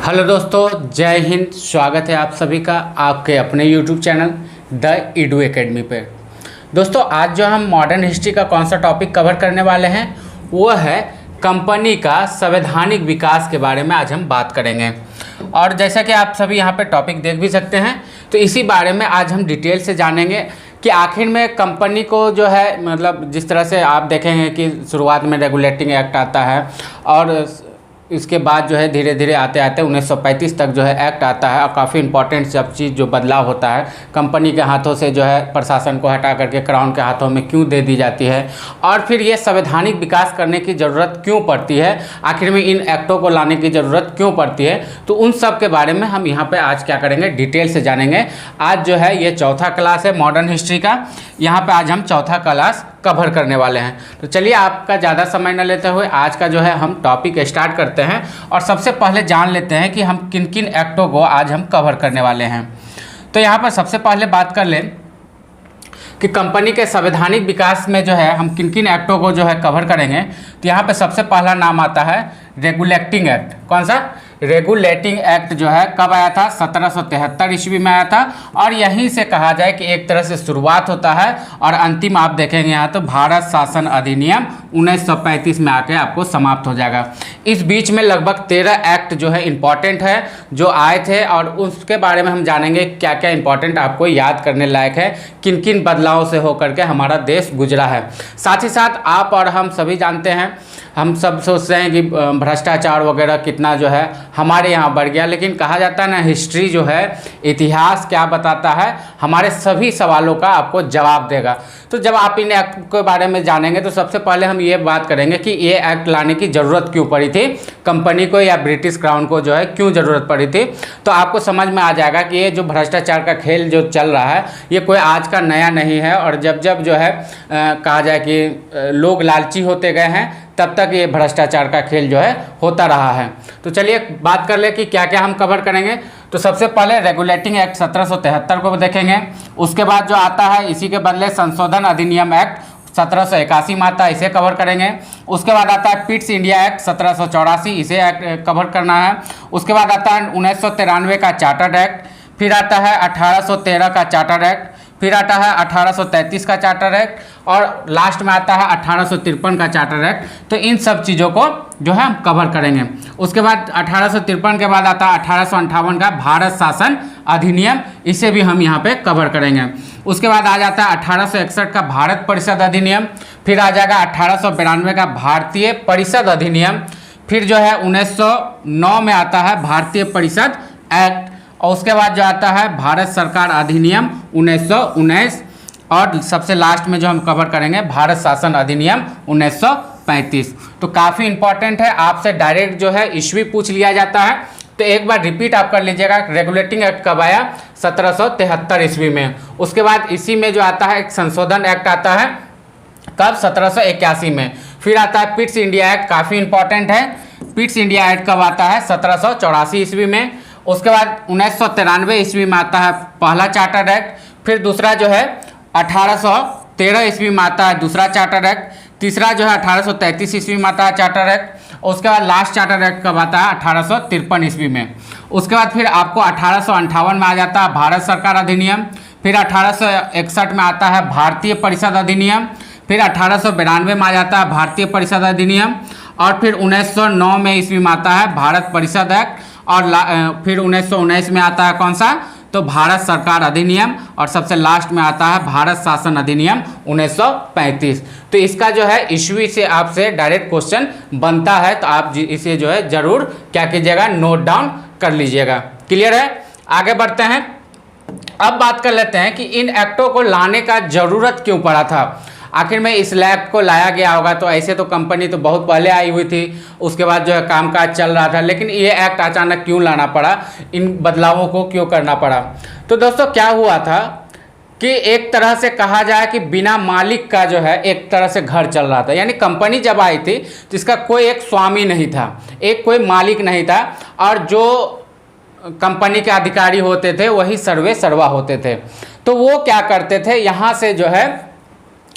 Hello दोस्तों, जय हिंद। स्वागत है आप सभी का आपके अपने YouTube channel the Edu academy पे। दोस्तों, आज जो हम मॉडर्न हिस्ट्री का कौन सा टॉपिक कवर करने वाले हैं वो है कंपनी का संवैधानिक विकास के बारे में आज हम बात करेंगे। और जैसा कि आप सभी यहाँ पे टॉपिक देख भी सकते हैं, तो इसी बारे में आज हम डिटेल से जानेंगे कि आखिर में कंपनी को जो है, मतलब जिस तरह से आप देखेंगे कि शुरुआत में रेगुलेटिंग एक्ट आता है और इसके बाद जो है धीरे धीरे आते आते 1935 तक जो है एक्ट आता है और काफ़ी इंपॉर्टेंट सब चीज़ जो बदलाव होता है कंपनी के हाथों से जो है प्रशासन को हटा करके क्राउन के हाथों में क्यों दे दी जाती है और फिर ये संवैधानिक विकास करने की ज़रूरत क्यों पड़ती है, आखिर में इन एक्टों को लाने की ज़रूरत क्यों पड़ती है, तो उन सब के बारे में हम यहाँ पर आज क्या करेंगे, डिटेल से जानेंगे। आज जो है ये चौथा क्लास है मॉडर्न हिस्ट्री का, यहाँ पर आज हम चौथा क्लास कवर करने वाले हैं। तो चलिए आपका ज़्यादा समय न लेते हुए आज का जो है हम टॉपिक स्टार्ट करते हैं और सबसे पहले जान लेते हैं कि हम किन किन एक्टों को आज हम कवर करने वाले हैं। तो यहाँ पर सबसे पहले बात कर लें कि कंपनी के संवैधानिक विकास में जो है हम किन किन एक्टों को जो है कवर करेंगे। तो यहाँ पे सबसे पहला नाम आता है रेगुलेटिंग एक्ट। कौन सा? रेगुलेटिंग एक्ट जो है कब आया था? 1773 ईस्वी में आया था। और यहीं से कहा जाए कि एक तरह से शुरुआत होता है और अंतिम आप देखेंगे यहाँ तो भारत शासन अधिनियम 1935 में आके आपको समाप्त हो जाएगा। इस बीच में लगभग 13 एक्ट जो है इम्पॉर्टेंट है जो आए थे और उसके बारे में हम जानेंगे क्या क्या इंपॉर्टेंट आपको याद करने लायक है, किन किन बदलावों से होकर के हमारा देश गुजरा है। साथ ही साथ आप और हम सभी जानते हैं, हम सब सोचते हैं कि भ्रष्टाचार वगैरह कितना जो है हमारे यहाँ बढ़ गया, लेकिन कहा जाता है ना, हिस्ट्री जो है, इतिहास क्या बताता है, हमारे सभी सवालों का आपको जवाब देगा। तो जब आप इन एक्ट के बारे में जानेंगे तो सबसे पहले हम ये बात करेंगे कि ये एक्ट लाने की ज़रूरत क्यों पड़ी थी कंपनी को या ब्रिटिश क्राउन को, जो है क्यों ज़रूरत पड़ी थी। तो आपको समझ में आ जाएगा कि ये जो भ्रष्टाचार का खेल जो चल रहा है ये कोई आज का नया नहीं है। और जब जब जो है कहा जाए कि लोग लालची होते गए हैं तब तक ये भ्रष्टाचार का खेल जो है होता रहा है। तो चलिए बात कर ले कि क्या क्या हम कवर करेंगे। तो सबसे पहले रेगुलेटिंग एक्ट 1773 को देखेंगे। उसके बाद जो आता है इसी के बदले संशोधन अधिनियम एक्ट 1781 में आता है, इसे कवर करेंगे। उसके बाद आता है पिट्स इंडिया एक्ट 1784, इसे कवर करना है। उसके बाद आता है 1993 का चार्टर्ड एक्ट, फिर आता है 1813 का चार्टर्ड एक्ट, फिर आता है 1833 का चार्टर एक्ट और लास्ट में आता है 1853 का चार्टर एक्ट। तो इन सब चीज़ों को जो है हम कवर करेंगे। उसके बाद 1853 के बाद आता है 1858 का भारत शासन अधिनियम, इसे भी हम यहाँ पे कवर करेंगे। उसके बाद आ जाता है 1861 का भारत परिषद अधिनियम, फिर आ जाएगा 1892 का भारतीय परिषद अधिनियम, फिर जो है 1909 में आता है भारतीय परिषद एक्ट और उसके बाद जो आता है भारत सरकार अधिनियम 1919 और सबसे लास्ट में जो हम कवर करेंगे भारत शासन अधिनियम 1935। तो काफ़ी इंपॉर्टेंट है, आपसे डायरेक्ट जो है ईस्वी पूछ लिया जाता है। तो एक बार रिपीट आप कर लीजिएगा, रेगुलेटिंग एक्ट कब आया? 1773 ईस्वी में। उसके बाद इसी में जो आता है एक संशोधन एक्ट आता है, कब? 1781 में। फिर आता है पिट्स इंडिया एक्ट, काफ़ी इंपॉर्टेंट है। पिट्स इंडिया एक्ट कब आता है? 1784 ईस्वी में। उसके बाद 1993 ईस्वी में आता है पहला चार्टर एक्ट, फिर दूसरा जो है 1813 ईस्वी में आता है दूसरा चार्टर एक्ट, तीसरा जो है 1833 ईस्वी में आता है चार्टर एक्ट। उसके बाद लास्ट चार्टर एक्ट कब आता है? 1853 ईस्वी में। उसके बाद फिर आपको 1858 में आ जाता है भारत सरकार अधिनियम, फिर 1861 में आता है भारतीय परिषद अधिनियम, फिर 1892 में आ जाता है भारतीय परिषद अधिनियम और फिर 1909 में ईस्वी में आता है भारत परिषद एक्ट और फिर 1919 में आता है कौन सा? तो भारत सरकार अधिनियम और सबसे लास्ट में आता है भारत शासन अधिनियम 1935। तो इसका जो है ईस्वी से आपसे डायरेक्ट क्वेश्चन बनता है, तो आप इसे जो है ज़रूर क्या कीजिएगा, नोट डाउन कर लीजिएगा। क्लियर है? आगे बढ़ते हैं। अब बात कर लेते हैं कि इन एक्टों को लाने का ज़रूरत क्यों पड़ा था। आखिर में इस एक्ट को लाया गया होगा, तो ऐसे तो कंपनी तो बहुत पहले आई हुई थी, उसके बाद जो है कामकाज चल रहा था, लेकिन ये एक्ट अचानक क्यों लाना पड़ा, इन बदलावों को क्यों करना पड़ा। तो दोस्तों क्या हुआ था कि एक तरह से कहा जाए कि बिना मालिक का जो है एक तरह से घर चल रहा था। यानी कंपनी जब आई थी तो इसका कोई एक स्वामी नहीं था, एक कोई मालिक नहीं था और जो कंपनी के अधिकारी होते थे वही सर्वे सर्वा होते थे। तो वो क्या करते थे, यहाँ से जो है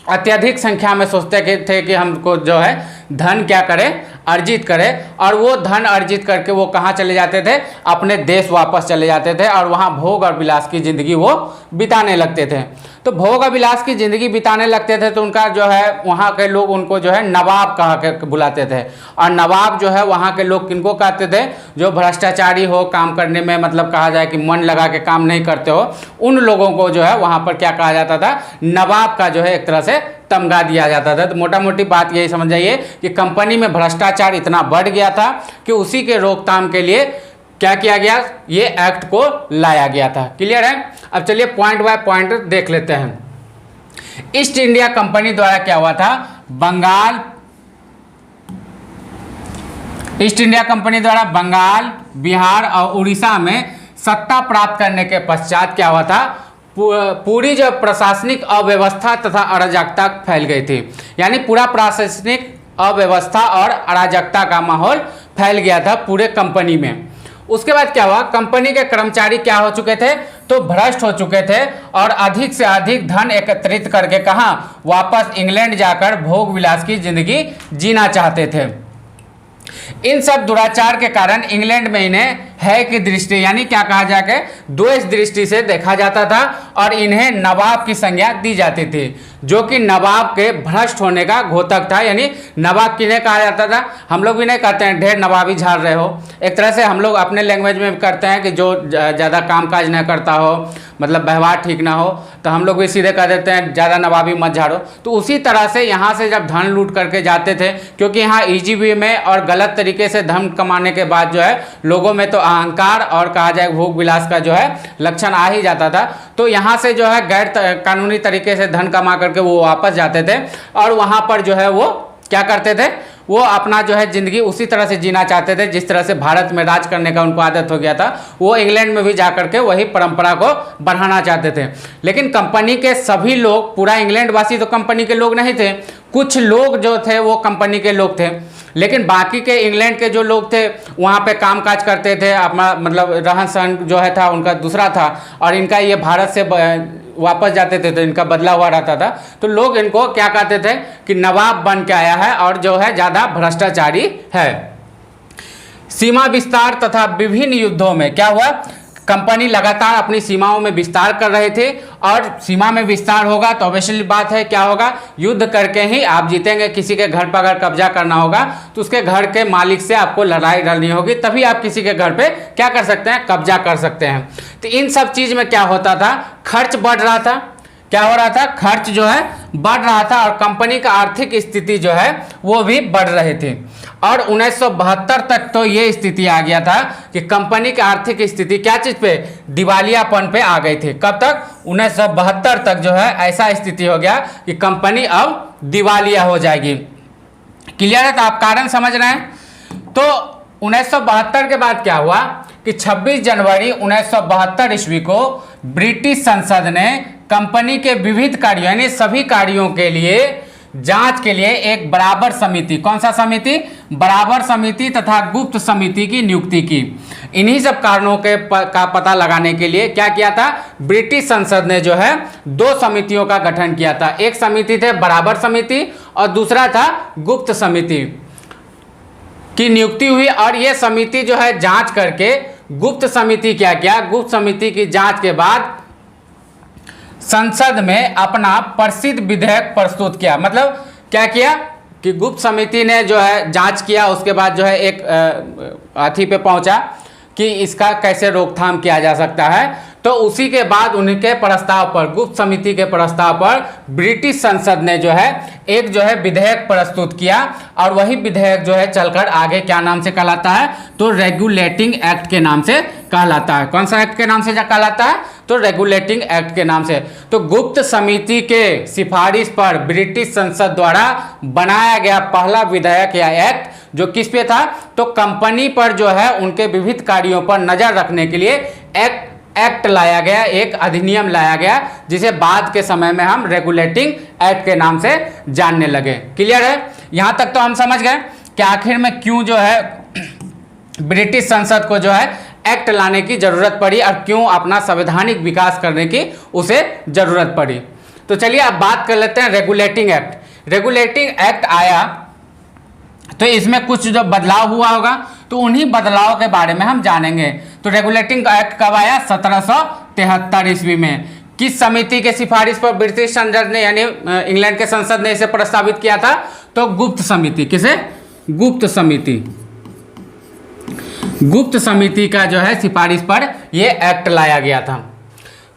अत्यधिक संख्या में सोचते थे कि हमको जो है धन क्या करें, अर्जित करे और वो धन अर्जित करके वो कहाँ चले जाते थे, अपने देश वापस चले जाते थे और वहाँ भोग और विलास की ज़िंदगी वो बिताने लगते थे। तो भोग और विलास की ज़िंदगी बिताने लगते थे तो उनका जो है वहाँ के लोग उनको जो है नवाब कहा के बुलाते थे। और नवाब जो है वहाँ के लोग किनको कहते थे, जो भ्रष्टाचारी हो, काम करने में मतलब कहा जाए कि मन लगा के काम नहीं करते हो, उन लोगों को जो है वहाँ पर क्या कहा जाता था, नवाब का जो है एक तरह से तमगा दिया जाता था। तो मोटा मोटी बात यही समझ जाइए कि कंपनी में भ्रष्टाचार इतना बढ़ गया था कि उसी के रोकथाम के लिए क्या किया गया, ये एक्ट को लाया गया था। क्लियर है। अब चलिए पॉइंट बाय पॉइंट देख लेते हैं। ईस्ट इंडिया कंपनी द्वारा क्या हुआ था, बंगाल, ईस्ट इंडिया कंपनी द्वारा बंगाल, बिहार और उड़ीसा में सत्ता प्राप्त करने के पश्चात क्या हुआ था, पूरी जो प्रशासनिक अव्यवस्था तथा अराजकता फैल गई थी। यानी पूरा प्रशासनिक अव्यवस्था और अराजकता का माहौल फैल गया था पूरे कंपनी में। उसके बाद क्या हुआ, कंपनी के कर्मचारी क्या हो चुके थे, तो भ्रष्ट हो चुके थे और अधिक से अधिक धन एकत्रित करके कहाँ, वापस इंग्लैंड जाकर भोग विलास की जिंदगी जीना चाहते थे। इन सब दुराचार के कारण इंग्लैंड में इन्हें है की दृष्टि यानी क्या कहा जाके द्वेष दृष्टि से देखा जाता था और इन्हें नवाब की संज्ञा दी जाती थी, जो कि नवाब के भ्रष्ट होने का घोतक था। यानी नवाब किन्हें कहा जाता था, हम लोग भी नहीं कहते हैं ढेर नवाबी झाड़ रहे हो, एक तरह से हम लोग अपने लैंग्वेज में करते हैं कि जो ज़्यादा कामकाज न करता हो, मतलब व्यवहार ठीक ना हो, तो हम लोग भी सीधे कह देते हैं ज़्यादा नवाबी मत झाड़ो। तो उसी तरह से यहाँ से जब धन लूट करके जाते थे, क्योंकि यहाँ ईजी वे में और गलत तरीके से धन कमाने के बाद जो है लोगों में तो अहंकार और कहा जाए भोग विलास का जो है लक्षण आ ही जाता था। तो यहाँ से जो है गैर कानूनी तरीके से धन कमा करके वो वापस जाते थे और वहाँ पर जो है वो क्या करते थे, वो अपना जो है ज़िंदगी उसी तरह से जीना चाहते थे जिस तरह से भारत में राज करने का उनको आदत हो गया था। वो इंग्लैंड में भी जा करके वही परंपरा को बढ़ाना चाहते थे। लेकिन कंपनी के सभी लोग, पूरा इंग्लैंड वासी तो कंपनी के लोग नहीं थे, कुछ लोग जो थे वो कंपनी के लोग थे, लेकिन बाकी के इंग्लैंड के जो लोग थे वहाँ पे कामकाज करते थे, अपना मतलब रहन सहन जो है था उनका दूसरा था और इनका ये भारत से वापस जाते थे तो इनका बदला हुआ रहता था। तो लोग इनको क्या कहते थे कि नवाब बन के आया है और जो है ज़्यादा भ्रष्टाचारी है। सीमा विस्तार तथा विभिन्न युद्धों में क्या हुआ, कंपनी लगातार अपनी सीमाओं में विस्तार कर रहे थे और सीमा में विस्तार होगा तो ऑब्वियसली बात है क्या होगा, युद्ध करके ही आप जीतेंगे। किसी के घर पर अगर कब्जा करना होगा तो उसके घर के मालिक से आपको लड़ाई लड़नी होगी, तभी आप किसी के घर पे क्या कर सकते हैं, कब्जा कर सकते हैं। तो इन सब चीज़ में क्या होता था, खर्च बढ़ रहा था। क्या हो रहा था, खर्च जो है बढ़ रहा था और कंपनी का आर्थिक स्थिति जो है वो भी बढ़ रही थी। और 1972 तक तो ये स्थिति आ गया था कि कंपनी की आर्थिक स्थिति क्या चीज़ पे, दिवालियापन पे आ गई थी। कब तक, 1972 तक जो है ऐसा स्थिति हो गया कि कंपनी अब दिवालिया हो जाएगी। क्लियर है। तो आप कारण समझ रहे हैं। तो 1972 के बाद क्या हुआ कि 26 जनवरी 1972 ईस्वी को ब्रिटिश संसद ने कंपनी के विविध कार्यों यानी सभी कार्यों के लिए जांच के लिए एक बराबर समिति, कौन सा समिति, बराबर समिति तथा गुप्त समिति की नियुक्ति की। इन्हीं सब कारणों के का पता लगाने के लिए क्या किया था, ब्रिटिश संसद ने जो है 2 समितियों का गठन किया था। एक समिति थे बराबर समिति और दूसरा था गुप्त समिति की नियुक्ति हुई। और ये समिति जो है जांच करके, गुप्त समिति क्या किया, गुप्त समिति की जांच के बाद संसद में अपना प्रसिद्ध विधेयक प्रस्तुत किया। मतलब क्या किया कि गुप्त समिति ने जो है जांच किया, उसके बाद जो है एक अथी पे पहुंचा कि इसका कैसे रोकथाम किया जा सकता है। तो उसी के बाद उनके प्रस्ताव पर, गुप्त समिति के प्रस्ताव पर ब्रिटिश संसद ने जो है एक जो है विधेयक प्रस्तुत किया और वही विधेयक जो है चलकर आगे क्या नाम से कहलाता है, तो रेगुलेटिंग एक्ट के नाम से कहलाता है। कौन सा एक्ट के नाम से कहलाता है, तो रेगुलेटिंग एक्ट के नाम से। तो गुप्त समिति के सिफारिश पर ब्रिटिश संसद द्वारा बनाया गया पहला विधेयक या एक्ट जो किस पे था, तो कंपनी पर जो है उनके विविध कार्यों पर नजर रखने के लिए एक्ट लाया गया, एक अधिनियम लाया गया जिसे बाद के समय में हम रेगुलेटिंग एक्ट के नाम से जानने लगे। क्लियर है। यहां तक तो हम समझ गए कि आखिर में क्यों जो है ब्रिटिश संसद को जो है एक्ट लाने की जरूरत पड़ी और क्यों अपना संवैधानिक विकास करने की उसे जरूरत पड़ी। तो चलिए अब बात कर लेते हैं रेगुलेटिंग एक्ट। रेगुलेटिंग एक्ट आया तो इसमें कुछ जो बदलाव हुआ होगा तो उन्हीं बदलाव के बारे में हम जानेंगे। तो रेगुलेटिंग एक्ट कब आया? 1773 ईस्वी में। किस समिति के सिफारिश पर ब्रिटिश संसद ने यानी इंग्लैंड के संसद ने इसे प्रस्तावित किया था? तो गुप्त समिति। किसे? गुप्त समिति। गुप्त समिति का जो है सिफारिश पर यह एक्ट लाया गया था।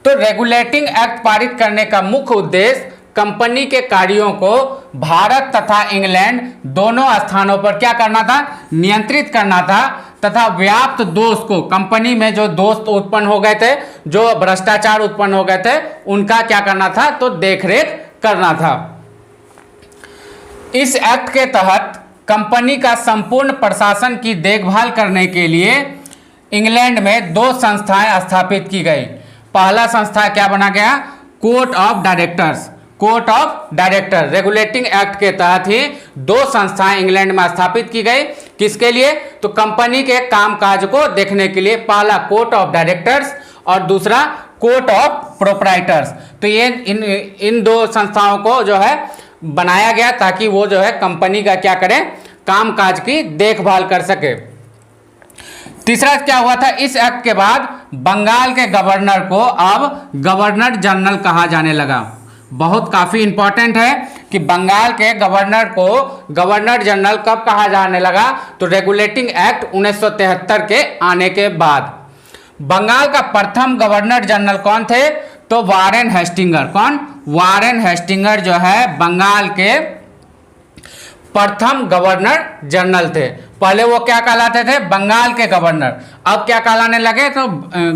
तो रेगुलेटिंग एक्ट पारित करने का मुख्य उद्देश्य कंपनी के कार्यों को भारत तथा इंग्लैंड दोनों स्थानों पर क्या करना था? नियंत्रित करना था तथा व्याप्त दोष को, कंपनी में जो दोष उत्पन्न हो गए थे, जो भ्रष्टाचार उत्पन्न हो गए थे, उनका क्या करना था? तो देखरेख करना था। इस एक्ट के तहत कंपनी का संपूर्ण प्रशासन की देखभाल करने के लिए इंग्लैंड में 2 संस्थाएं स्थापित की गई। पहला संस्था क्या बना गया? Court of directors. Court of director regulating act के तहत ही 2 संस्थाएं इंग्लैंड में स्थापित की गई। किसके लिए? तो कंपनी के कामकाज को देखने के लिए। पहला कोर्ट ऑफ डायरेक्टर्स और दूसरा कोर्ट ऑफ प्रोप्राइटर्स। तो ये इन 2 संस्थाओं को जो है बनाया गया ताकि वो जो है कंपनी का क्या करें? कामकाज की देखभाल कर सके। तीसरा क्या हुआ था? इस एक्ट के बाद बंगाल के गवर्नर को अब गवर्नर जनरल कहा जाने लगा। बहुत काफी इंपॉर्टेंट है कि बंगाल के गवर्नर को गवर्नर जनरल कब कहा जाने लगा? तो रेगुलेटिंग एक्ट 1973 के आने के बाद। बंगाल का प्रथम गवर्नर जनरल कौन थे? तो वारेन हेस्टिंगर। कौन? वारेन हेस्टिंगर जो है बंगाल के प्रथम गवर्नर जनरल थे। पहले वो क्या कहलाते थे? बंगाल के गवर्नर। अब क्या कहलाने लगे? तो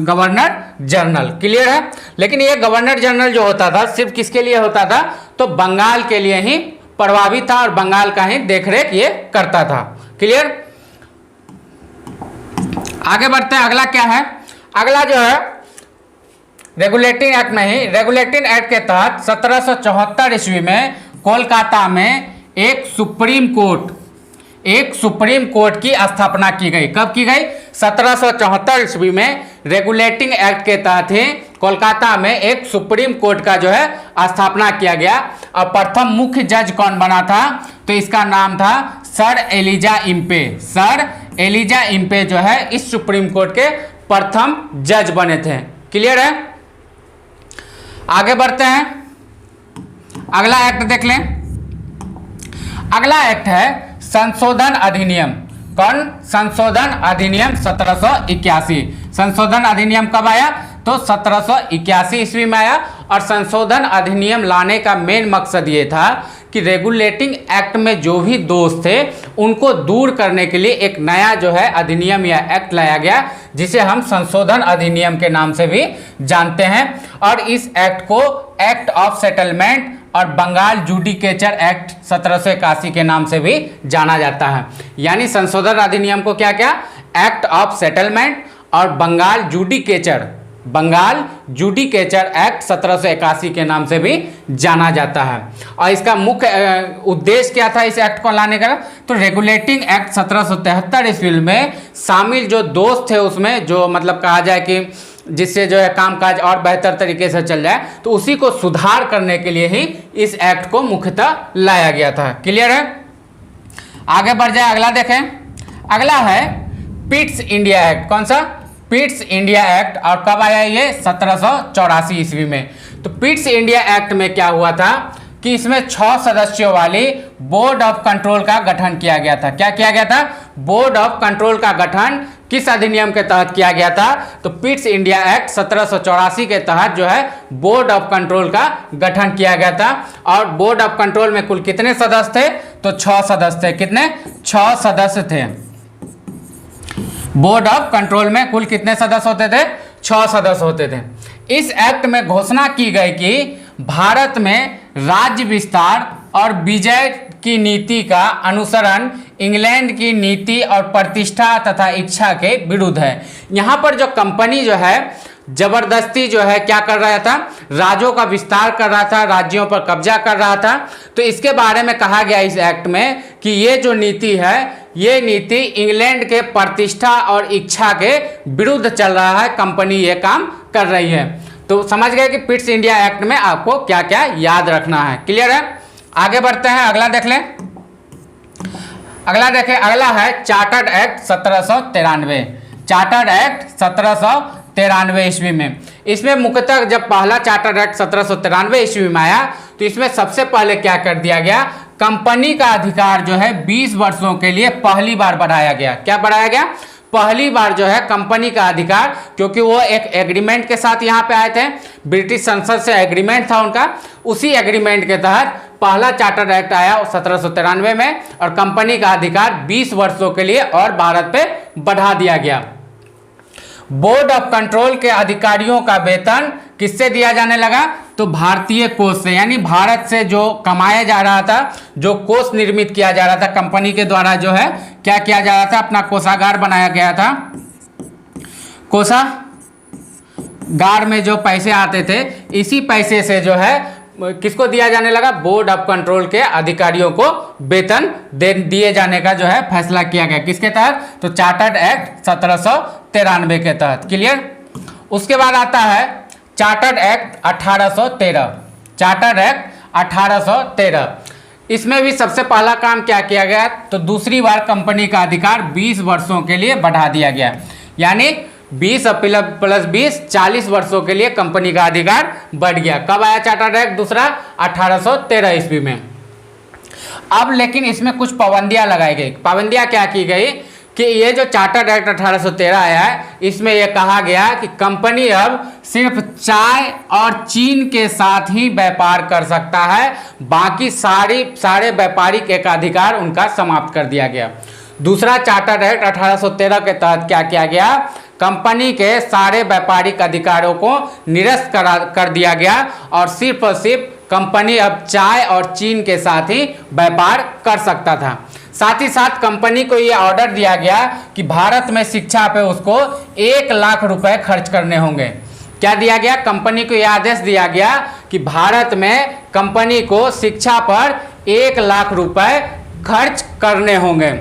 गवर्नर जनरल। क्लियर है? लेकिन ये गवर्नर जनरल जो होता था सिर्फ किसके लिए होता था? तो बंगाल के लिए ही प्रभावी था और बंगाल का ही देखरेख ये करता था। क्लियर? आगे बढ़ते हैं। अगला क्या है? अगला जो है रेगुलेटिंग एक्ट में ही, रेगुलेटिंग एक्ट के तहत 1774 ईस्वी में कोलकाता में एक सुप्रीम कोर्ट की स्थापना की गई। कब की गई? 1774 ईस्वी में रेगुलेटिंग एक्ट के तहत ही कोलकाता में एक सुप्रीम कोर्ट का जो है स्थापना किया गया। और प्रथम मुख्य जज कौन बना था? तो इसका नाम था sir Elijah Impey. Sir Elijah Impey जो है इस सुप्रीम कोर्ट के प्रथम जज बने थे। क्लियर है? आगे बढ़ते हैं। अगला एक्ट देख लें। अगला एक्ट है संशोधन अधिनियम। कौन? संशोधन अधिनियम 1781। संशोधन अधिनियम कब आया? तो 1781 ईस्वी में आया। और संशोधन अधिनियम लाने का मेन मकसद ये था कि रेगुलेटिंग एक्ट में जो भी दोष थे उनको दूर करने के लिए एक नया जो है अधिनियम या एक्ट लाया गया, जिसे हम संशोधन अधिनियम के नाम से भी जानते हैं। और इस एक्ट को एक्ट ऑफ सेटलमेंट और बंगाल जुडिकेचर एक्ट 1781 के नाम से भी जाना जाता है। यानी संशोधन अधिनियम को क्या क्या? एक्ट ऑफ सेटलमेंट और बंगाल जुडिकेचर एक्ट 1781 के नाम से भी जाना जाता है। और इसका मुख्य उद्देश्य क्या था इस एक्ट को लाने का? तो रेगुलेटिंग एक्ट 1773 ईस्वी में शामिल जो दोष थे उसमें जो मतलब कहा जाए कि जिससे जो है कामकाज और बेहतर तरीके से चल जाए, तो उसी को सुधार करने के लिए ही इस एक्ट को मुख्यतः लाया गया था। क्लियर है? आगे बढ़ जाए। अगला देखें। अगला है पिट्स इंडिया एक्ट। कौन सा? Pitt's India act. और कब आया ये? 1784 ईस्वी में। तो पिट्स इंडिया एक्ट में क्या हुआ था कि इसमें 6 सदस्यों वाली बोर्ड ऑफ कंट्रोल का गठन किया गया था। क्या किया गया था? बोर्ड ऑफ कंट्रोल का गठन किस अधिनियम के तहत किया गया था? तो पिट्स इंडिया एक्ट 1784 के तहत जो है बोर्ड ऑफ कंट्रोल का गठन किया गया था। और बोर्ड ऑफ कंट्रोल में कुल कितने सदस्य थे? तो 6 सदस्य थे। कितने? 6 सदस्य थे। बोर्ड ऑफ कंट्रोल में कुल कितने सदस्य होते थे? 6 सदस्य होते थे। इस एक्ट में घोषणा की गई कि भारत में राज्य विस्तार और विजय की नीति का अनुसरण इंग्लैंड की नीति और प्रतिष्ठा तथा इच्छा के विरुद्ध है। यहाँ पर जो कंपनी जो है जबरदस्ती जो है क्या कर रहा था? राज्यों का विस्तार कर रहा था, राज्यों पर कब्जा कर रहा था। तो इसके बारे में कहा गया इस एक्ट में कि ये जो नीति है, ये नीति इंग्लैंड के प्रतिष्ठा और इच्छा के विरुद्ध चल रहा है। कंपनी ये काम कर रही है। तो समझ गए कि पिट्स इंडिया एक्ट में आपको क्या क्या याद रखना है। क्लियर है? आगे बढ़ते हैं। अगला देख लें। अगला देखें, अगला है चार्टर्ड एक्ट 1793। चार्टर्ड एक्ट 1793 ईस्वी में, इसमें मुख्यतः जब पहला चार्टर्ड एक्ट 1793 ईस्वी में आया तो इसमें सबसे पहले क्या कर दिया गया, कंपनी का अधिकार जो है 20 वर्षों के लिए पहली बार बढ़ाया गया। क्या बढ़ाया गया? पहली बार जो है कंपनी का अधिकार, क्योंकि वो एक एग्रीमेंट के साथ यहाँ पे आए थे, ब्रिटिश संसद से एग्रीमेंट था उनका, उसी एग्रीमेंट के तहत पहला चार्टर्ड एक्ट आया 1793 में और कंपनी का अधिकार 20 वर्षों के लिए और भारत पे बढ़ा दिया गया। बोर्ड ऑफ कंट्रोल के अधिकारियों का वेतन किससे दिया जाने लगा? तो भारतीय कोष से, यानी भारत से जो कमाया जा रहा था, जो कोष निर्मित किया जा रहा था कंपनी के द्वारा, जो है क्या किया जा रहा था, अपना कोषागार बनाया गया था। कोषागार में जो पैसे आते थे, इसी पैसे से जो है किसको दिया जाने लगा? बोर्ड ऑफ कंट्रोल के अधिकारियों को वेतन दिए जाने का जो है फैसला किया गया। किसके तहत? तो चार्टर्ड एक्ट 1793 के तहत। क्लियर? उसके बाद आता है चार्टर्ड एक्ट 1813। चार्टर्ड एक्ट 1813, इसमें भी सबसे पहला काम क्या किया गया? तो दूसरी बार कंपनी का अधिकार 20 वर्षों के लिए बढ़ा दिया गया, यानी 20 प्लस 20 40 वर्षों के लिए कंपनी का अधिकार बढ़ गया। कब आया चार्टर्ड एक्ट दूसरा? 1813 ईस्वी में। अब लेकिन इसमें कुछ पाबंदियां लगाई गई। पाबंदियां क्या की गई कि ये जो चार्टर्ड एक्ट 1813 आया है, इसमें यह कहा गया कि कंपनी अब सिर्फ चाय और चीन के साथ ही व्यापार कर सकता है, बाकी सारे व्यापारिक एकाधिकार उनका समाप्त कर दिया गया। दूसरा चार्टर्ड एक्ट 1813 के तहत क्या किया गया? कंपनी के सारे व्यापारिक अधिकारों को निरस्त कर दिया गया और सिर्फ कंपनी अब चाय और चीन के साथ ही व्यापार कर सकता था। साथ ही साथ कंपनी को यह ऑर्डर दिया गया कि भारत में शिक्षा पे उसको 1 लाख रुपए खर्च करने होंगे। क्या दिया गया? कंपनी को यह आदेश दिया गया कि भारत में कंपनी को शिक्षा पर 1 लाख रुपए खर्च करने होंगे।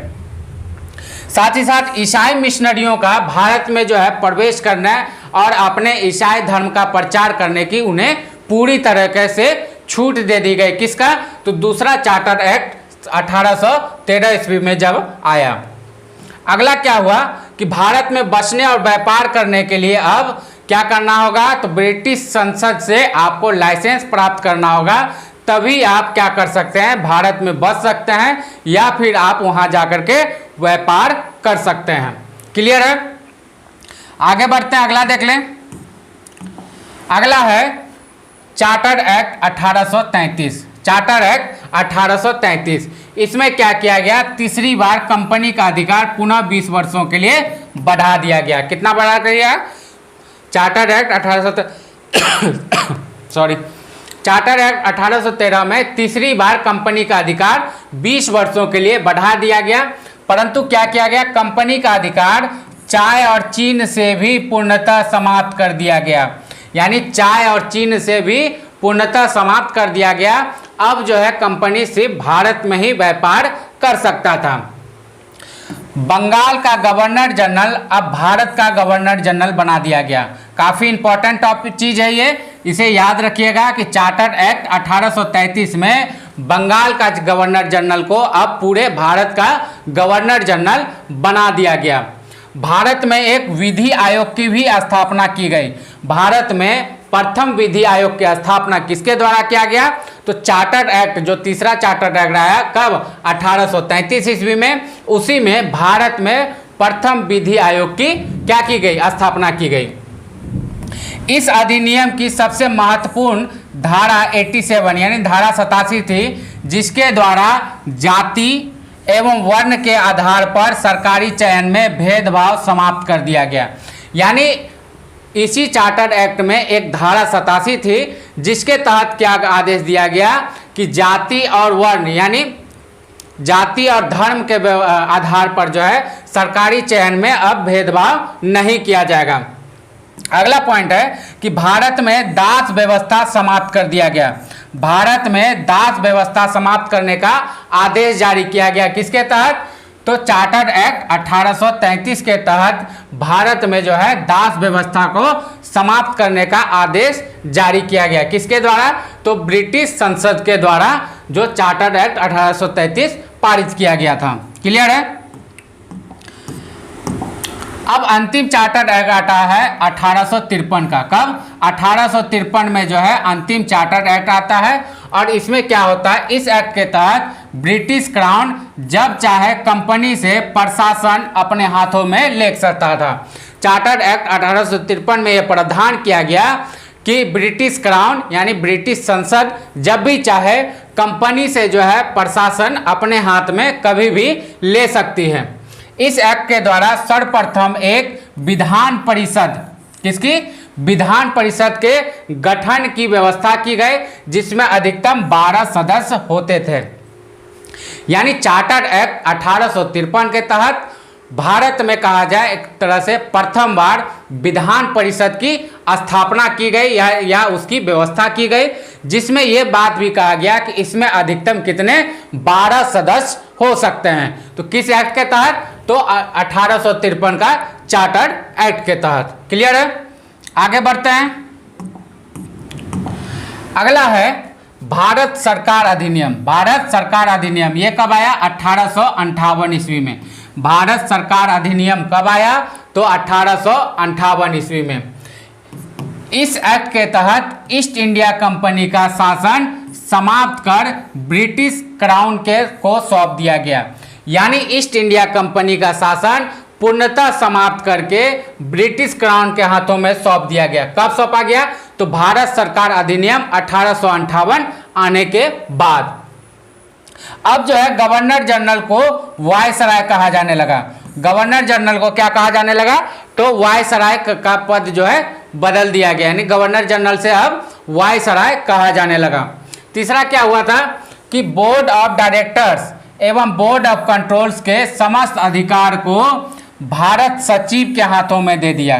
साथ ही साथ ईसाई मिशनरियों का भारत में जो है प्रवेश करना और अपने ईसाई धर्म का प्रचार करने की उन्हें पूरी तरीके से छूट दे दी गई। किसका? तो दूसरा चार्टर्ड एक्ट 1813 ईस्वी में जब आया। अगला क्या हुआ कि भारत में बसने और व्यापार करने के लिए अब क्या करना होगा? तो ब्रिटिश संसद से आपको लाइसेंस प्राप्त करना होगा, तभी आप क्या कर सकते हैं? भारत में बस सकते हैं या फिर आप वहां जाकर के व्यापार कर सकते हैं। क्लियर है? आगे बढ़ते हैं, अगला देख लें। अगला है चार्टर्ड एक्ट 1833। चार्टर एक्ट 1833, इसमें क्या किया गया? तीसरी बार कंपनी का अधिकार पुनः 20 वर्षों के लिए बढ़ा दिया गया। कितना बढ़ा दिया? चार्टर एक्ट 1813 में तीसरी बार कंपनी का अधिकार 20 वर्षों के लिए बढ़ा दिया गया, परंतु क्या किया गया? कंपनी का अधिकार चाय और चीन से भी पूर्णतः समाप्त कर दिया गया, यानी चाय और चीन से भी पूर्णतः समाप्त कर दिया गया। अब जो है कंपनी सिर्फ भारत में ही व्यापार कर सकता था। बंगाल का गवर्नर जनरल अब भारत का गवर्नर जनरल बना दिया गया। काफ़ी इंपॉर्टेंट टॉपिक चीज़ है ये, इसे याद रखिएगा कि चार्टर्ड एक्ट 1833 में बंगाल का गवर्नर जनरल को अब पूरे भारत का गवर्नर जनरल बना दिया गया। भारत में एक विधि आयोग की भी स्थापना की गई। भारत में प्रथम विधि आयोग की स्थापना किसके द्वारा किया गया? तो चार्टर्ड एक्ट, जो तीसरा चार्टर्ड एक्ट आया कब? 1833 ईस्वी में। उसी में भारत में प्रथम विधि आयोग की क्या की गई? स्थापना की गई। इस अधिनियम की सबसे महत्वपूर्ण धारा 87 यानी धारा 87 थी, जिसके द्वारा जाति एवं वर्ण के आधार पर सरकारी चयन में भेदभाव समाप्त कर दिया गया। यानी इसी चार्टर्ड एक्ट में एक धारा 87 थी, जिसके तहत क्या आदेश दिया गया कि जाति और वर्ण यानी जाति और धर्म के आधार पर जो है सरकारी चयन में अब भेदभाव नहीं किया जाएगा। अगला पॉइंट है कि भारत में दास व्यवस्था समाप्त कर दिया गया। भारत में दास व्यवस्था समाप्त करने का आदेश जारी किया गया। किसके तहत? तो चार्टर्ड एक्ट 1833 के तहत भारत में जो है दास व्यवस्था को समाप्त करने का आदेश जारी किया गया। किसके द्वारा? तो ब्रिटिश संसद के द्वारा जो चार्टर्ड एक्ट 1833 पारित किया गया था। क्लियर है। अब अंतिम चार्टर एक्ट आता है 1853 का। कब? 1853 में जो है अंतिम चार्टर एक्ट आता है। और इसमें क्या होता है, इस एक्ट के तहत ब्रिटिश क्राउन जब चाहे कंपनी से प्रशासन अपने हाथों में ले सकता था। चार्टर एक्ट 1853 में यह प्रावधान किया गया कि ब्रिटिश क्राउन यानी ब्रिटिश संसद जब भी चाहे कंपनी से जो है प्रशासन अपने हाथ में कभी भी ले सकती है। इस एक्ट के द्वारा सर्वप्रथम एक विधान परिषद, किसकी? विधान परिषद के गठन की व्यवस्था की गई, जिसमें अधिकतम 12 सदस्य होते थे। यानी चार्टर एक्ट 1853 के तहत भारत में कहा जाए एक तरह से प्रथम बार विधान परिषद की स्थापना की गई या उसकी व्यवस्था की गई, जिसमें यह बात भी कहा गया कि इसमें अधिकतम कितने 12 सदस्य हो सकते हैं। तो किस एक्ट के तहत? तो 1853 का चार्टर एक्ट के तहत। क्लियर है। आगे बढ़ते हैं। अगला है भारत सरकार अधिनियम। भारत सरकार अधिनियम ये कब आया? 1858 ईस्वी में। भारत सरकार अधिनियम कब आया? तो 1858 ईस्वी में। इस एक्ट के तहत ईस्ट इंडिया कंपनी का शासन समाप्त कर ब्रिटिश क्राउन को सौंप दिया गया। यानी ईस्ट इंडिया कंपनी का शासन पूर्णतः समाप्त करके ब्रिटिश क्राउन के हाथों में सौंप दिया गया। कब सौंपा गया? तो भारत सरकार अधिनियम 1858 आने के बाद। अब जो है गवर्नर जनरल को वायसराय कहा जाने लगा। गवर्नर जनरल को क्या कहा जाने लगा? तो वायसराय का पद जो है बदल दिया गया, यानी गवर्नर जनरल से अब वायसराय कहा जाने लगा। तीसरा क्या हुआ था कि बोर्ड ऑफ डायरेक्टर्स एवं बोर्ड ऑफ कंट्रोल्स के समस्त अधिकार को भारत सचिव के हाथों में दे दिया।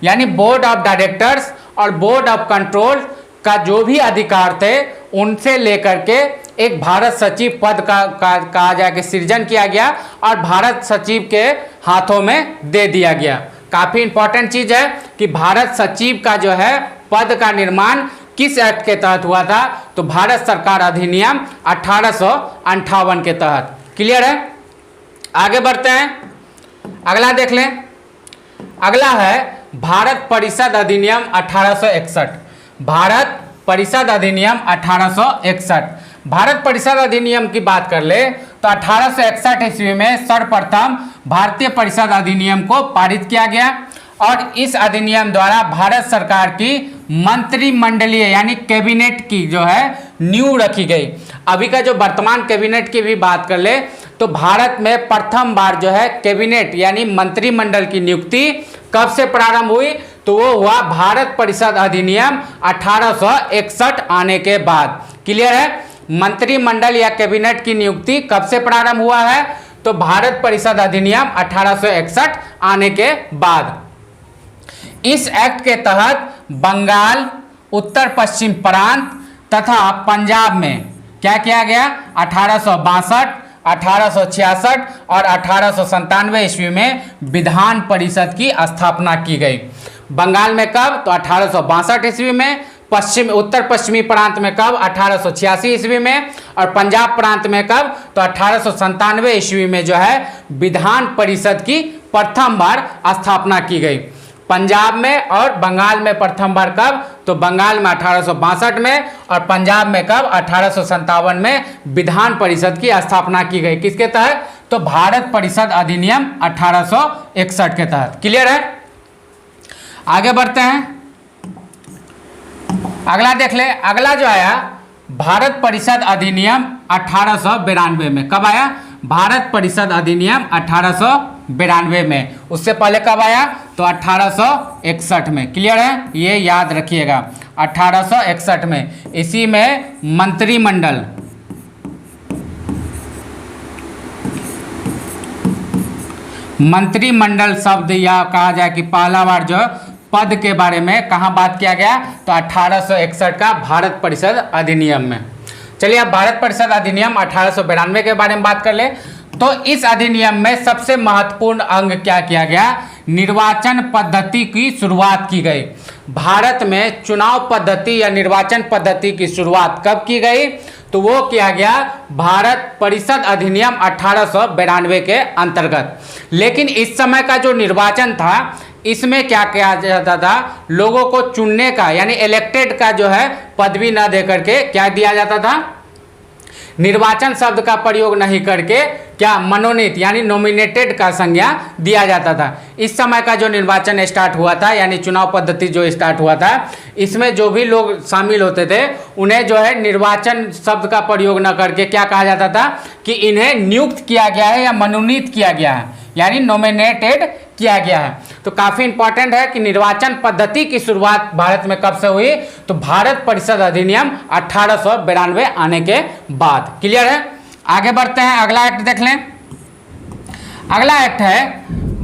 यानी बोर्ड ऑफ डायरेक्टर्स और बोर्ड ऑफ कंट्रोल का जो भी अधिकार थे उनसे लेकर के एक भारत सचिव पद का कहा जाए कि सृजन किया गया और भारत सचिव के हाथों में दे दिया गया। काफ़ी इंपॉर्टेंट चीज़ है कि भारत सचिव का जो है पद का निर्माण किस एक्ट के तहत हुआ था? तो भारत सरकार अधिनियम 1858 के तहत। क्लियर है। आगे बढ़ते हैं। अगला देख लें। अगला है भारत परिषद अधिनियम 1861। भारत परिषद अधिनियम 1861। भारत परिषद अधिनियम की बात कर ले तो 1861 ईस्वी में सर्वप्रथम भारतीय परिषद अधिनियम को पारित किया गया और इस अधिनियम द्वारा भारत सरकार की मंत्रिमंडलीय यानी कैबिनेट की जो है नींव रखी गई। अभी का जो वर्तमान कैबिनेट की भी बात कर ले तो भारत में प्रथम बार जो है कैबिनेट यानी मंत्रिमंडल की नियुक्ति कब से प्रारंभ हुई? तो वो हुआ भारत परिषद अधिनियम 1861 आने के बाद। क्लियर है। मंत्रिमंडल या कैबिनेट की नियुक्ति कब से प्रारंभ हुआ है? तो भारत परिषद अधिनियम 1861 आने के बाद। इस एक्ट के तहत बंगाल, उत्तर पश्चिम प्रांत तथा पंजाब में क्या किया गया? 1862, 1866 और 1897 ईस्वी में विधान परिषद की स्थापना की गई। बंगाल में कब? तो 1862 ईस्वी में। उत्तर पश्चिमी प्रांत में कब? 1886 ईस्वी में। और पंजाब प्रांत में कब? तो 1897 ईस्वी में जो है विधान परिषद की प्रथम बार स्थापना की गई। पंजाब में और बंगाल में प्रथम बार कब? तो बंगाल में 1862 में और पंजाब में कब? 1857 में विधान परिषद की स्थापना की गई। किसके तहत? तो भारत परिषद अधिनियम 1861 के तहत। क्लियर है। आगे बढ़ते हैं। अगला देख ले। अगला जो आया भारत परिषद अधिनियम 1892 में। कब आया? भारत परिषद अधिनियम 1892 में। उससे पहले कब आया? तो 1861 में। क्लियर है। ये याद रखिएगा 1861 में। इसी में मंत्रिमंडल शब्द या कहा जाए कि पहला बार जो पद के बारे में कहाँ बात किया गया? तो 1861 का भारत परिषद अधिनियम में। चलिए अब भारत परिषद अधिनियम 1892 के बारे में बात कर ले तो इस अधिनियम में सबसे महत्वपूर्ण अंग क्या किया गया? निर्वाचन पद्धति की शुरुआत की गई। भारत में चुनाव पद्धति या निर्वाचन पद्धति की शुरुआत कब की गई? तो वो किया गया भारत परिषद अधिनियम 1892 के अंतर्गत। लेकिन इस समय का जो निर्वाचन था इसमें क्या किया जाता था, लोगों को चुनने का यानी इलेक्टेड का जो है पदवी न दे करके क्या दिया जाता था, निर्वाचन शब्द का प्रयोग नहीं करके क्या मनोनीत यानी नॉमिनेटेड का संज्ञा दिया जाता था। इस समय का जो निर्वाचन स्टार्ट हुआ था यानी चुनाव पद्धति जो स्टार्ट हुआ था, इसमें जो भी लोग शामिल होते थे उन्हें जो है निर्वाचन शब्द का प्रयोग न करके क्या कहा जाता था कि इन्हें नियुक्त किया गया है या मनोनीत किया गया है यानी नॉमिनेटेड किया गया है। तो काफ़ी इंपॉर्टेंट है कि निर्वाचन पद्धति की शुरुआत भारत में कब से हुई, तो भारत परिषद अधिनियम 1892 आने के बाद। क्लियर है, आगे बढ़ते हैं, अगला एक्ट देख लें। अगला एक्ट है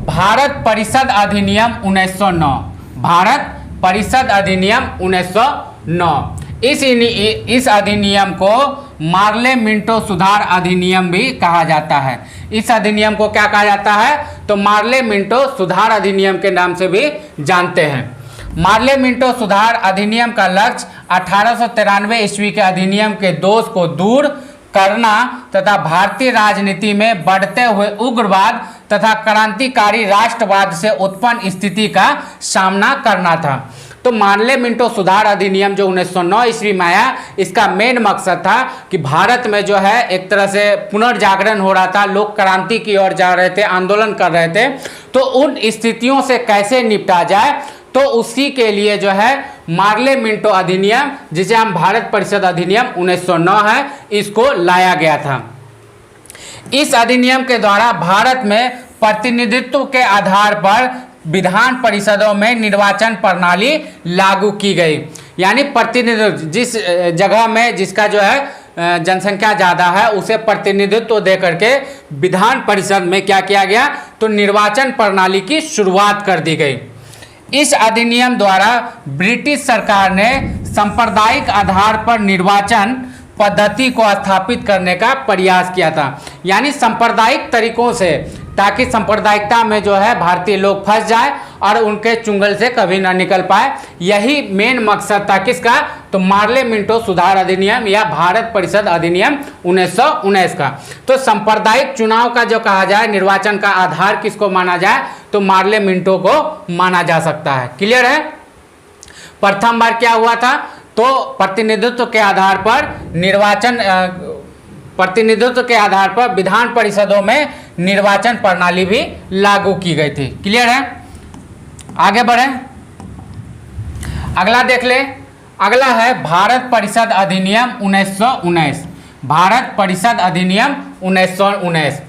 भारत परिषद अधिनियम 1909। भारत परिषद अधिनियम 1909। इस अधिनियम को मार्ले मिंटो सुधार अधिनियम भी कहा जाता है। इस अधिनियम को क्या कहा जाता है, तो मार्ले मिंटो सुधार अधिनियम के नाम से भी जानते हैं। मार्ले मिंटो सुधार अधिनियम का लक्ष्य 1893 ईस्वी के अधिनियम के दोष को दूर करना तथा भारतीय राजनीति में बढ़ते हुए उग्रवाद तथा क्रांतिकारी राष्ट्रवाद से उत्पन्न स्थिति का सामना करना था। तो मार्ले मिंटो सुधार अधिनियम जो 1909 ईस्वी में आया, इसका मेन मकसद था कि भारत में जो है एक तरह से पुनर्जागरण हो रहा था, लोग क्रांति की ओर जा रहे थे, आंदोलन कर रहे थे, तो उन स्थितियों से कैसे निपटा जाए, तो उसी के लिए जो है मार्ले मिंटो अधिनियम, जिसे हम भारत परिषद अधिनियम 1909 है, इसको लाया गया था। इस अधिनियम के द्वारा भारत में प्रतिनिधित्व के आधार पर विधान परिषदों में निर्वाचन प्रणाली लागू की गई। यानी प्रतिनिधित्व, जिस जगह में जिसका जो है जनसंख्या ज़्यादा है उसे प्रतिनिधित्व दे करके विधान परिषद में क्या किया गया, तो निर्वाचन प्रणाली की शुरुआत कर दी गई। इस अधिनियम द्वारा ब्रिटिश सरकार ने सांप्रदायिक आधार पर निर्वाचन पद्धति को स्थापित करने का प्रयास किया था। यानी सांप्रदायिक तरीकों से, ताकि सांप्रदायिकता में जो है भारतीय लोग फंस जाए और उनके चुंगल से कभी ना निकल पाए, यही मेन मकसद था किसका, तो मार्ले मिंटो सुधार अधिनियम या भारत परिषद अधिनियम 1919 का। तो सांप्रदायिक चुनाव का जो कहा जाए, निर्वाचन का आधार किसको माना जाए, तो मार्ले मिंटो को माना जा सकता है। क्लियर है, प्रथम बार क्या हुआ था, तो प्रतिनिधित्व के आधार पर प्रतिनिधित्व के आधार पर विधान परिषदों में निर्वाचन प्रणाली भी लागू की गई थी। क्लियर है, आगे बढ़े, अगला देख ले। अगला है भारत परिषद अधिनियम 1919। भारत परिषद अधिनियम 1919,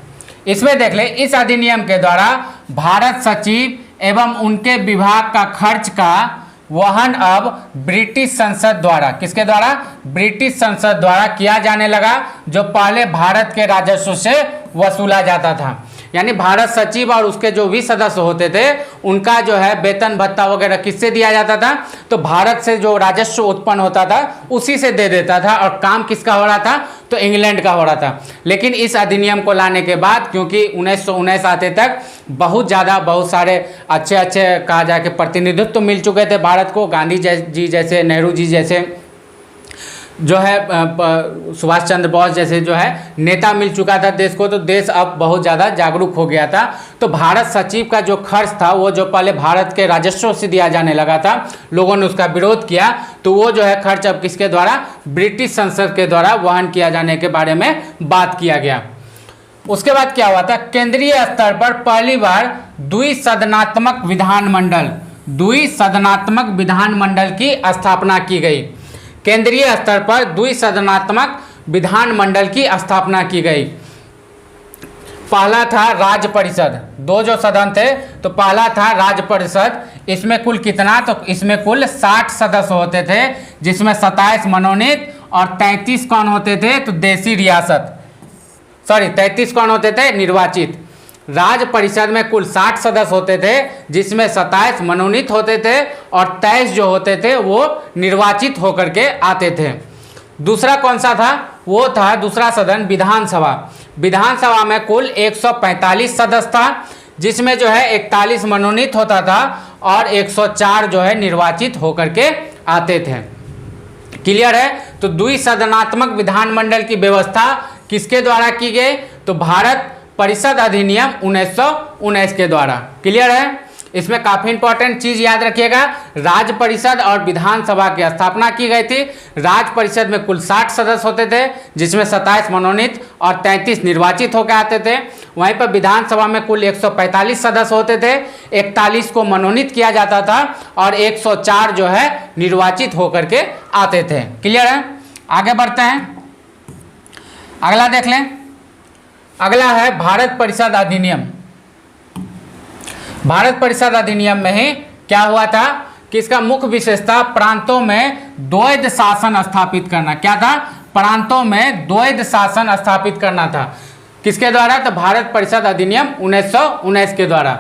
इसमें देख ले, इस अधिनियम के द्वारा भारत सचिव एवं उनके विभाग का खर्च का वहन अब ब्रिटिश संसद द्वारा, किसके द्वारा, ब्रिटिश संसद द्वारा किया जाने लगा, जो पहले भारत के राजस्व से वसूला जाता था। यानी भारत सचिव और उसके जो भी सदस्य होते थे उनका जो है वेतन भत्ता वगैरह किससे दिया जाता था, तो भारत से जो राजस्व उत्पन्न होता था उसी से दे देता था, और काम किसका हो रहा था, तो इंग्लैंड का हो रहा था। लेकिन इस अधिनियम को लाने के बाद, क्योंकि 1919 आते तक बहुत सारे अच्छे कहा जाए कि प्रतिनिधित्व मिल चुके थे भारत को, गांधी जी जैसे, नेहरू जी जैसे जो है, सुभाष चंद्र बोस जैसे जो है नेता मिल चुका था देश को, तो देश अब बहुत ज़्यादा जागरूक हो गया था। तो भारत सचिव का जो खर्च था, वो जो पहले भारत के राजस्व से दिया जाने लगा था, लोगों ने उसका विरोध किया, तो वो जो है खर्च अब किसके द्वारा, ब्रिटिश संसद के द्वारा वहन किया जाने के बारे में बात किया गया। उसके बाद क्या हुआ था, केंद्रीय स्तर पर पहली बार द्विसदनात्मक विधानमंडल की स्थापना की गई। केंद्रीय स्तर पर द्विसदनात्मक विधानमंडल की स्थापना की गई। पहला था राज्य परिषद, दो जो सदन थे, तो पहला था राज्य परिषद, इसमें कुल कितना, तो इसमें कुल 60 सदस्य होते थे, जिसमें 27 मनोनीत और 33 कौन होते थे, तो देसी रियासत, 33 कौन होते थे, निर्वाचित। राज्य परिषद में कुल 60 सदस्य होते थे, जिसमें 27 मनोनीत होते थे और 23 जो होते थे वो निर्वाचित होकर के आते थे। दूसरा कौन सा था, वो था दूसरा सदन विधानसभा। विधानसभा में कुल 145 सदस्य था, जिसमें जो है 41 मनोनीत होता था और 104 जो है निर्वाचित होकर के आते थे। क्लियर है। तो द्विसदनात्मक विधानमंडल की व्यवस्था किसके द्वारा की गई? तो भारत परिषद अधिनियम 1919 के द्वारा। क्लियर है। इसमें काफी इंपॉर्टेंट चीज याद रखिएगा, राज्य परिषद और विधानसभा की स्थापना की गई थी। राज्य परिषद में कुल 60 सदस्य होते थे, जिसमें 27 मनोनीत और 33 निर्वाचित होकर आते थे। वहीं पर विधानसभा में कुल 145 सदस्य होते थे, 41 को मनोनीत किया जाता था और 104 जो है निर्वाचित होकर के आते थे। क्लियर है। आगे बढ़ते हैं, अगला देख लें। अगला है भारत परिषद अधिनियम। भारत परिषद अधिनियम में ही क्या हुआ था कि इसका मुख्य विशेषता प्रांतों में द्वैध शासन स्थापित करना। क्या था? प्रांतों में द्वैध शासन स्थापित करना था। किसके द्वारा? तो भारत परिषद अधिनियम 1919 के द्वारा।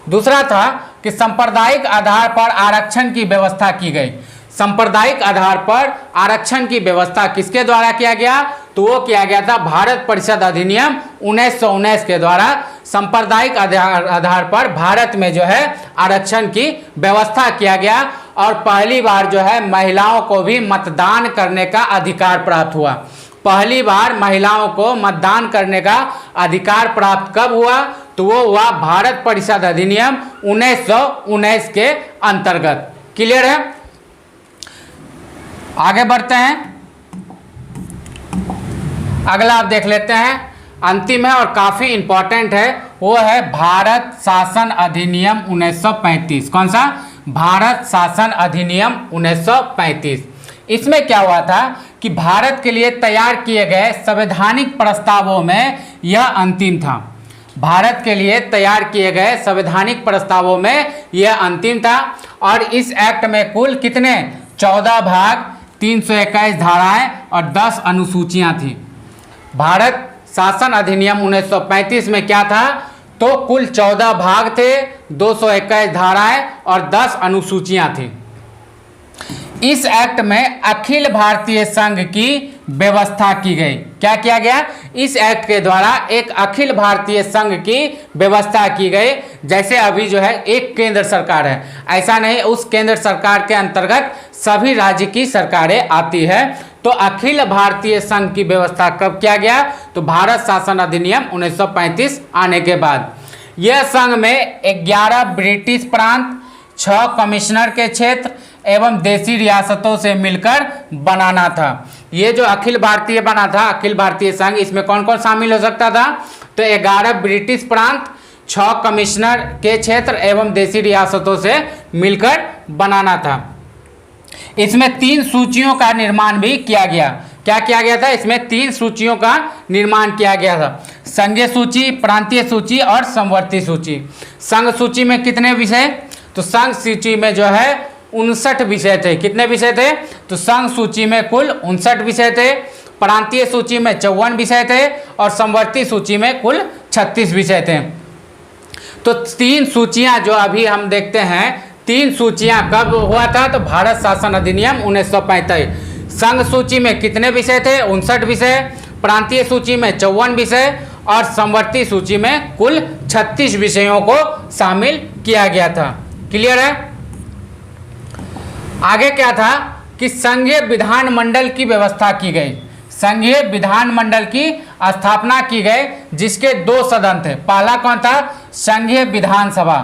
दूसरा था कि सांप्रदायिक आधार पर आरक्षण की व्यवस्था की गई। सांप्रदायिक आधार पर आरक्षण की व्यवस्था किसके द्वारा किया गया? तो वो किया गया था भारत परिषद अधिनियम 1919 के द्वारा। सांप्रदायिक आधार पर भारत में जो है आरक्षण की व्यवस्था किया गया और पहली बार जो है महिलाओं को भी मतदान करने का अधिकार प्राप्त हुआ। पहली बार महिलाओं को मतदान करने का अधिकार प्राप्त कब हुआ? तो वो हुआ भारत परिषद अधिनियम 1919 के अंतर्गत। क्लियर है। आगे बढ़ते हैं, अगला आप देख लेते हैं, अंतिम है और काफी इंपॉर्टेंट है, वो है भारत शासन अधिनियम 1935। कौन सा? भारत शासन अधिनियम 1935। इसमें क्या हुआ था कि भारत के लिए तैयार किए गए संवैधानिक प्रस्तावों में यह अंतिम था। भारत के लिए तैयार किए गए संवैधानिक प्रस्तावों में यह अंतिम था और इस एक्ट में कुल कितने? 14 भाग, 321 धाराएं और 10 अनुसूचियां थी। भारत शासन अधिनियम 1935 में क्या था? तो कुल 14 भाग थे, 221 धाराएं और 10 अनुसूचियां थी। इस एक्ट में अखिल भारतीय संघ की व्यवस्था की गई। क्या किया गया? इस एक्ट के द्वारा एक अखिल भारतीय संघ की व्यवस्था की गई। जैसे अभी जो है एक केंद्र सरकार है, ऐसा नहीं, उस केंद्र सरकार के अंतर्गत सभी राज्य की सरकारें आती है। तो अखिल भारतीय संघ की व्यवस्था कब किया गया? तो भारत शासन अधिनियम 1935 आने के बाद। यह संघ में 11 ब्रिटिश प्रांत, 6 कमिश्नर के क्षेत्र एवं देशी रियासतों से मिलकर बनाना था। ये जो अखिल भारतीय बना था, अखिल भारतीय संघ, इसमें कौन कौन शामिल हो सकता था? तो 11 ब्रिटिश प्रांत, 6 कमिश्नर के क्षेत्र एवं देशी रियासतों से मिलकर बनाना था। इसमें 3 सूचियों का निर्माण भी किया गया। क्या किया गया था? इसमें 3 सूचियों का निर्माण किया गया था, संघीय सूची, प्रांतीय सूची और समवर्ती सूची। संघ सूची में कितने विषय? तो संघ सूची में जो है 59 विषय थे। कितने विषय थे? तो संघ सूची में कुल 59 विषय थे, प्रांतीय सूची में 54 विषय थे और समवर्ती सूची में कुल 36 विषय थे। तो 3 सूचियां जो अभी हम देखते हैं, 3 सूचियां कब हुआ था? तो भारत शासन अधिनियम 1935। संघ सूची में कितने विषय थे? 59 विषय, प्रांतीय सूची में 54 विषय और समवर्ती सूची में कुल 36 विषयों को शामिल किया गया था। क्लियर है। आगे क्या था कि संघीय विधानमंडल की व्यवस्था की गई। संघीय विधानमंडल की स्थापना की गई, जिसके 2 सदन थे। पहला कौन था? संघीय विधानसभा।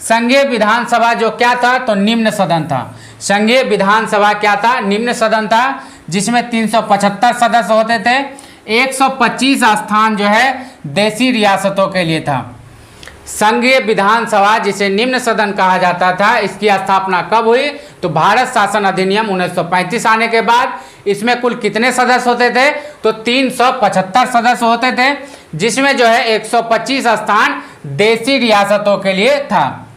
संघीय विधानसभा जो क्या था? तो निम्न सदन था। संघीय विधानसभा क्या था? निम्न सदन था, जिसमें 375 सदस्य होते थे। 125 स्थान जो है देशी रियासतों के लिए था। संघीय विधानसभा, जिसे निम्न सदन कहा जाता था, इसकी स्थापना कब हुई? तो भारत शासन अधिनियम 1935 आने के बाद। इसमें कुल कितने सदस्य होते थे? तो 375 सदस्य होते थे, जिसमें जो है 125 स्थान देशी रियासतों के लिए था।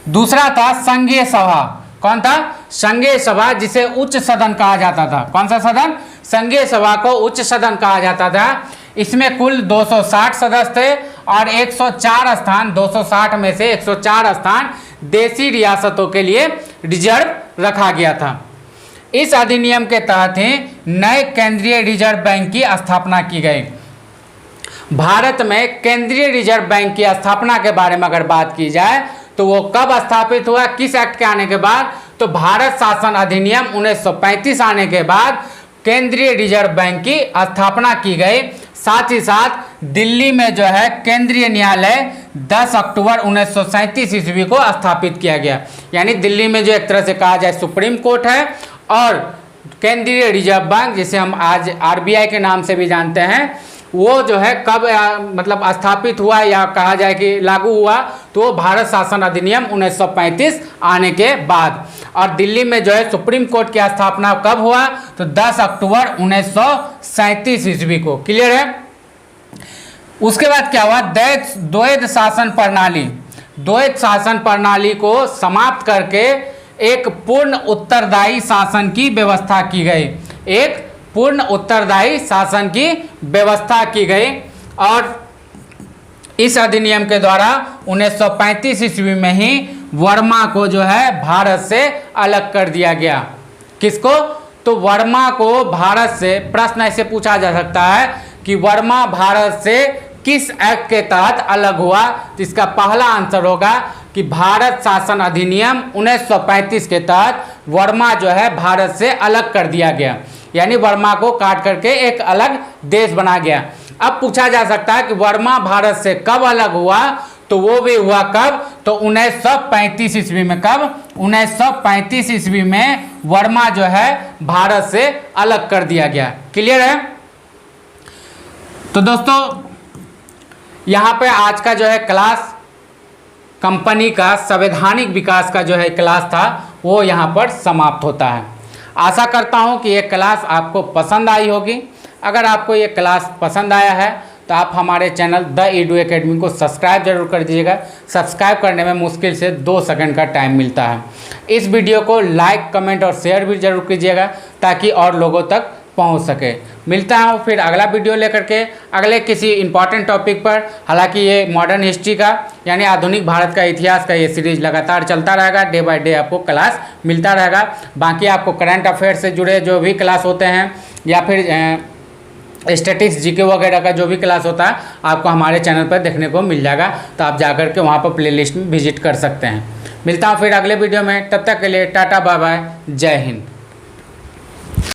दूसरा था संघीय सभा। कौन था? संघीय सभा, जिसे उच्च सदन कहा जाता था। कौन सा सदन? संघीय सभा को उच्च सदन कहा जाता था। इसमें कुल 260 सदस्य थे और 104 स्थान, 260 में से 104 स्थान देशी रियासतों के लिए रिजर्व रखा गया था। इस अधिनियम के तहत ही नए केंद्रीय रिजर्व बैंक की स्थापना की गई। भारत में केंद्रीय रिजर्व बैंक की स्थापना के बारे में अगर बात की जाए तो वो कब स्थापित हुआ, किस एक्ट के आने के बाद? तो भारत शासन अधिनियम 1935 आने के बाद केंद्रीय रिजर्व बैंक की स्थापना की गई। साथ ही साथ दिल्ली में जो है केंद्रीय न्यायालय 10 अक्टूबर 1937 ईस्वी को स्थापित किया गया। यानी दिल्ली में जो एक तरह से कहा जाए सुप्रीम कोर्ट है, और केंद्रीय रिजर्व बैंक जिसे हम आज आरबीआई के नाम से भी जानते हैं, वो जो है कब मतलब स्थापित हुआ या कहा जाए कि लागू हुआ, तो भारत शासन अधिनियम 1935 आने के बाद। और दिल्ली में जो है सुप्रीम कोर्ट की स्थापना कब हुआ, तो 10 अक्टूबर 1937 ईस्वी को। क्लियर है। उसके बाद क्या हुआ, द्वैध शासन प्रणाली, द्वैध शासन प्रणाली को समाप्त करके एक पूर्ण उत्तरदायी शासन की व्यवस्था की गई। एक पूर्ण उत्तरदायी शासन की व्यवस्था की गई, और इस अधिनियम के द्वारा 1935 ईस्वी में ही वर्मा को जो है भारत से अलग कर दिया गया। किसको, तो वर्मा को भारत से। प्रश्न ऐसे पूछा जा सकता है कि वर्मा भारत से किस एक्ट के तहत अलग हुआ, तो इसका पहला आंसर होगा कि भारत शासन अधिनियम 1935 के तहत वर्मा जो है भारत से अलग कर दिया गया। यानी वर्मा को काट करके एक अलग देश बना गया। अब पूछा जा सकता है कि वर्मा भारत से कब अलग हुआ, तो वो भी हुआ कब, तो 1935 ईस्वी में। कब, 1935 ईस्वी में वर्मा जो है भारत से अलग कर दिया गया। क्लियर है। तो दोस्तों यहाँ पे आज का जो है क्लास कंपनी का संवैधानिक विकास का जो है क्लास था, वो यहाँ पर समाप्त होता है। आशा करता हूँ कि ये क्लास आपको पसंद आई होगी। अगर आपको ये क्लास पसंद आया है तो आप हमारे चैनल द ईडू एकेडमी को सब्सक्राइब जरूर कर दीजिएगा। सब्सक्राइब करने में मुश्किल से 2 सेकंड का टाइम मिलता है। इस वीडियो को लाइक, कमेंट और शेयर भी जरूर कीजिएगा ताकि और लोगों तक पहुंच सके। मिलता हूँ फिर अगला वीडियो लेकर के अगले किसी इंपॉर्टेंट टॉपिक पर। हालांकि ये मॉडर्न हिस्ट्री का यानी आधुनिक भारत का इतिहास का ये सीरीज लगातार चलता रहेगा। डे बाय डे आपको क्लास मिलता रहेगा। बाकी आपको करंट अफेयर से जुड़े जो भी क्लास होते हैं या फिर स्टैटिक्स, जीके वगैरह का जो भी क्लास होता है आपको हमारे चैनल पर देखने को मिल जाएगा। तो आप जाकर के वहाँ पर प्लेलिस्ट में विजिट कर सकते हैं। मिलता हूँ फिर अगले वीडियो में। तब तक के लिए टाटा बाय बाय, जय हिंद।